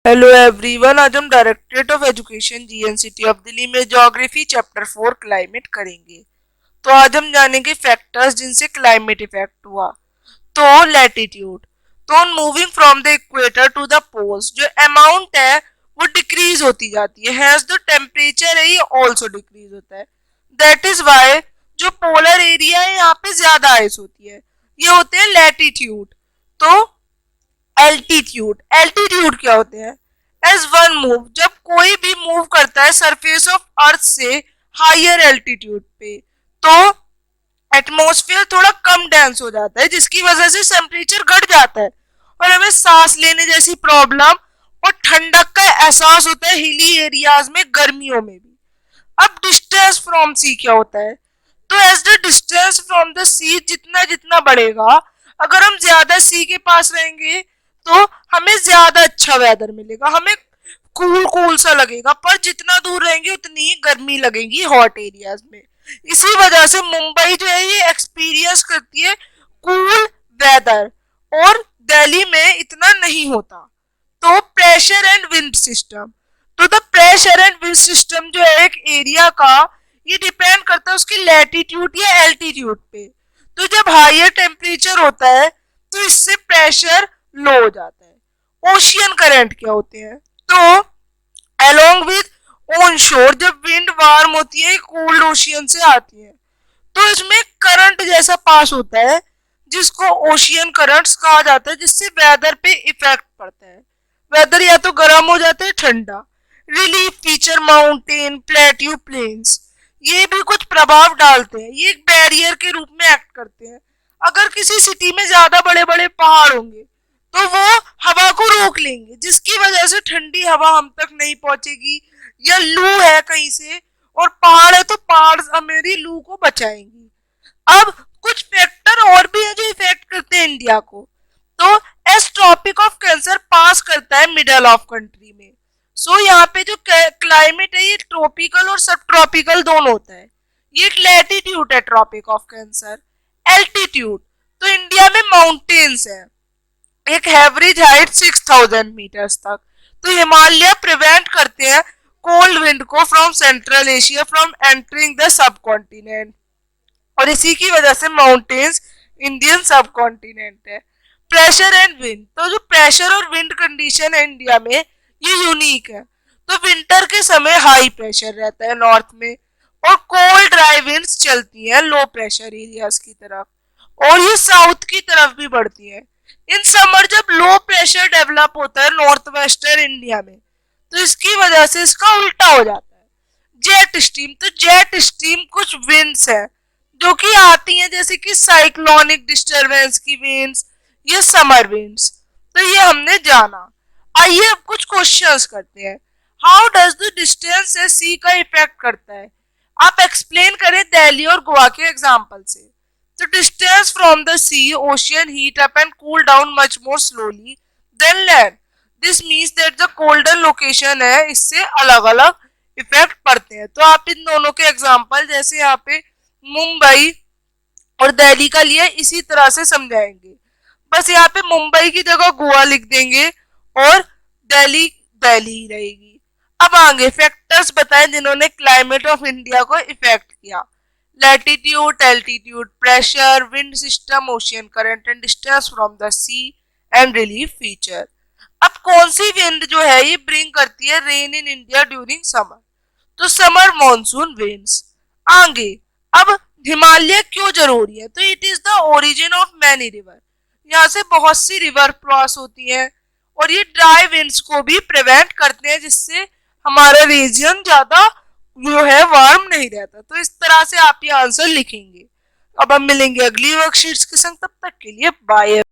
Hello everyone, आज हम directorate of education GNCT of Delhi में ज्योग्राफी चैप्टर 4 क्लाइमेट करेंगे। तो आज हम जानेंगे फैक्टर्स जिनसे क्लाइमेट इफेक्ट हुआ। तो लैटिट्यूड, तो moving from the equator to the poles जो अमाउंट है वो डिक्रीज होती जाती है, हैज द टेम्परेचर है ये ऑल्सो डिक्रीज होता है। दैट इज वाई जो पोलर एरिया है यहाँ पे ज्यादा आइस होती है, ये होते हैं लैटिट्यूड। तो एल्टीट्यूड, एल्टीट्यूड क्या होते हैं? एज वन मूव, जब कोई भी मूव करता है सरफेस ऑफ अर्थ से हायर एल्टीट्यूड पे, तो एटमॉस्फेयर थोड़ा कम डेंस हो जाता है जिसकी वजह से टेम्परेचर घट जाता है और हमें सांस लेने जैसी प्रॉब्लम और ठंडक का एहसास होता है हिली एरियाज में, गर्मियों में भी। अब डिस्टेंस फ्रॉम सी क्या होता है? तो as the distance from the sea जितना जितना बढ़ेगा, अगर हम ज्यादा सी के पास रहेंगे तो हमें ज्यादा अच्छा वेदर मिलेगा, हमें कूल कूल सा लगेगा, पर जितना दूर रहेंगे उतनी ही गर्मी लगेगी हॉट एरियाज में। इसी वजह से मुंबई जो है ये एक्सपीरियंस करती है कूल वेदर और दिल्ली में इतना नहीं होता। तो प्रेशर एंड विंड सिस्टम, तो the pressure and wind system जो है एक एरिया का, ये डिपेंड करता है उसकी लैटिट्यूड या एल्टीट्यूड पे। तो जब हायर टेम्परेचर होता है तो इससे प्रेशर लो हो जाता है। ओशियन करंट क्या होते हैं? तो अलोंग विद ऑन शोर, जब विंड वार्म होती है कोल्ड ओशियन से आती है तो इसमें करंट जैसा पास होता है जिसको ओशियन करंट्स कहा जाता है, जिससे वेदर पे इफेक्ट पड़ता है। वेदर या तो गर्म हो जाता है ठंडा। Relief feature mountain plateau plains, ये भी कुछ प्रभाव डालते हैं, ये एक बैरियर के रूप में एक्ट करते हैं। अगर किसी सिटी में ज्यादा बड़े बड़े पहाड़ होंगे तो वो हवा को रोक लेंगे जिसकी वजह से ठंडी हवा हम तक नहीं पहुंचेगी, या लू है कहीं से और पहाड़ है तो पहाड़ हमारी लू को बचाएंगी। अब कुछ फैक्टर और भी है जो इफेक्ट करते हैं इंडिया को। तो एस ट्रॉपिक ऑफ कैंसर पास करता है मिडल ऑफ कंट्री में, सो यहाँ पे जो क्लाइमेट है ये ट्रॉपिकल और सब ट्रॉपिकल दोनों होता है। ये एक लैटिट्यूड है ट्रॉपिक ऑफ कैंसर। एल्टीट्यूड, तो इंडिया में माउंटेन्स है, एक एवरेज हाइट 6000 मीटर्स तक। तो हिमालय प्रिवेंट करते हैं कोल्ड विंड को from central Asia from entering the sub continent, और इसी की वजह से माउंटेन्स इंडियन सब कॉन्टिनेंट है। प्रेशर एंड विंड, तो जो प्रेशर और विंड कंडीशन है इंडिया में ये यूनिक है। तो विंटर के समय हाई प्रेशर रहता है नॉर्थ में और कोल्ड ड्राई विंड्स चलती हैं लो प्रेशर एरियाज की तरफ, और ये साउथ की तरफ भी बढ़ती है। इन समर जब लो प्रेशर डेवलप होता है नॉर्थ वेस्टर्न इंडिया में तो इसकी वजह से इसका उल्टा हो जाता है। जेट स्ट्रीम, तो जेट स्ट्रीम कुछ विंड्स है जो कि आती हैं जैसे कि साइक्लोनिक डिस्टरबेंस की विंड्स, ये समर विंड्स। तो ये हमने जाना। आइए अब कुछ क्वेश्चंस करते हैं। हाउ डज द डिस्टेंस से सी का इफेक्ट करता है? आप एक्सप्लेन करें दिल्ली और गोवा के एग्जांपल से। The distance from the sea, ocean heat up and cool down much more slowly than land. This means that the colder location है इससे अलग अलग इफेक्ट पड़ते हैं। तो आप इन दोनों के एग्जांपल जैसे यहाँ पे मुंबई और दिल्ली का लिया इसी तरह से समझाएंगे। बस यहाँ पे मुंबई की जगह गोवा लिख देंगे और दिल्ली दिल्ली रहेगी। अब आगे फैक्टर्स बताएं जिन्होंने क्लाइमेट ऑफ इंडिया को इफेक्ट किया। Latitude, altitude, pressure, wind system, ocean current and distance from the sea and relief feature. अब कौन सी विंड जो है ये ब्रिंग करती है rain in India during summer? तो समर मॉनसून विंड्स। आगे अब हिमालय क्यों जरूरी है? तो it is the origin of many river, यहाँ से बहुत सी रिवर क्रॉस होती है और ये ड्राई विंड्स को भी प्रिवेंट करते हैं जिससे हमारा रीजन ज्यादा जो है वार्म नहीं रहता। तो इस तरह से आप ये आंसर लिखेंगे। अब हम मिलेंगे अगली वर्कशीट्स के संग, तब तक के लिए बाय।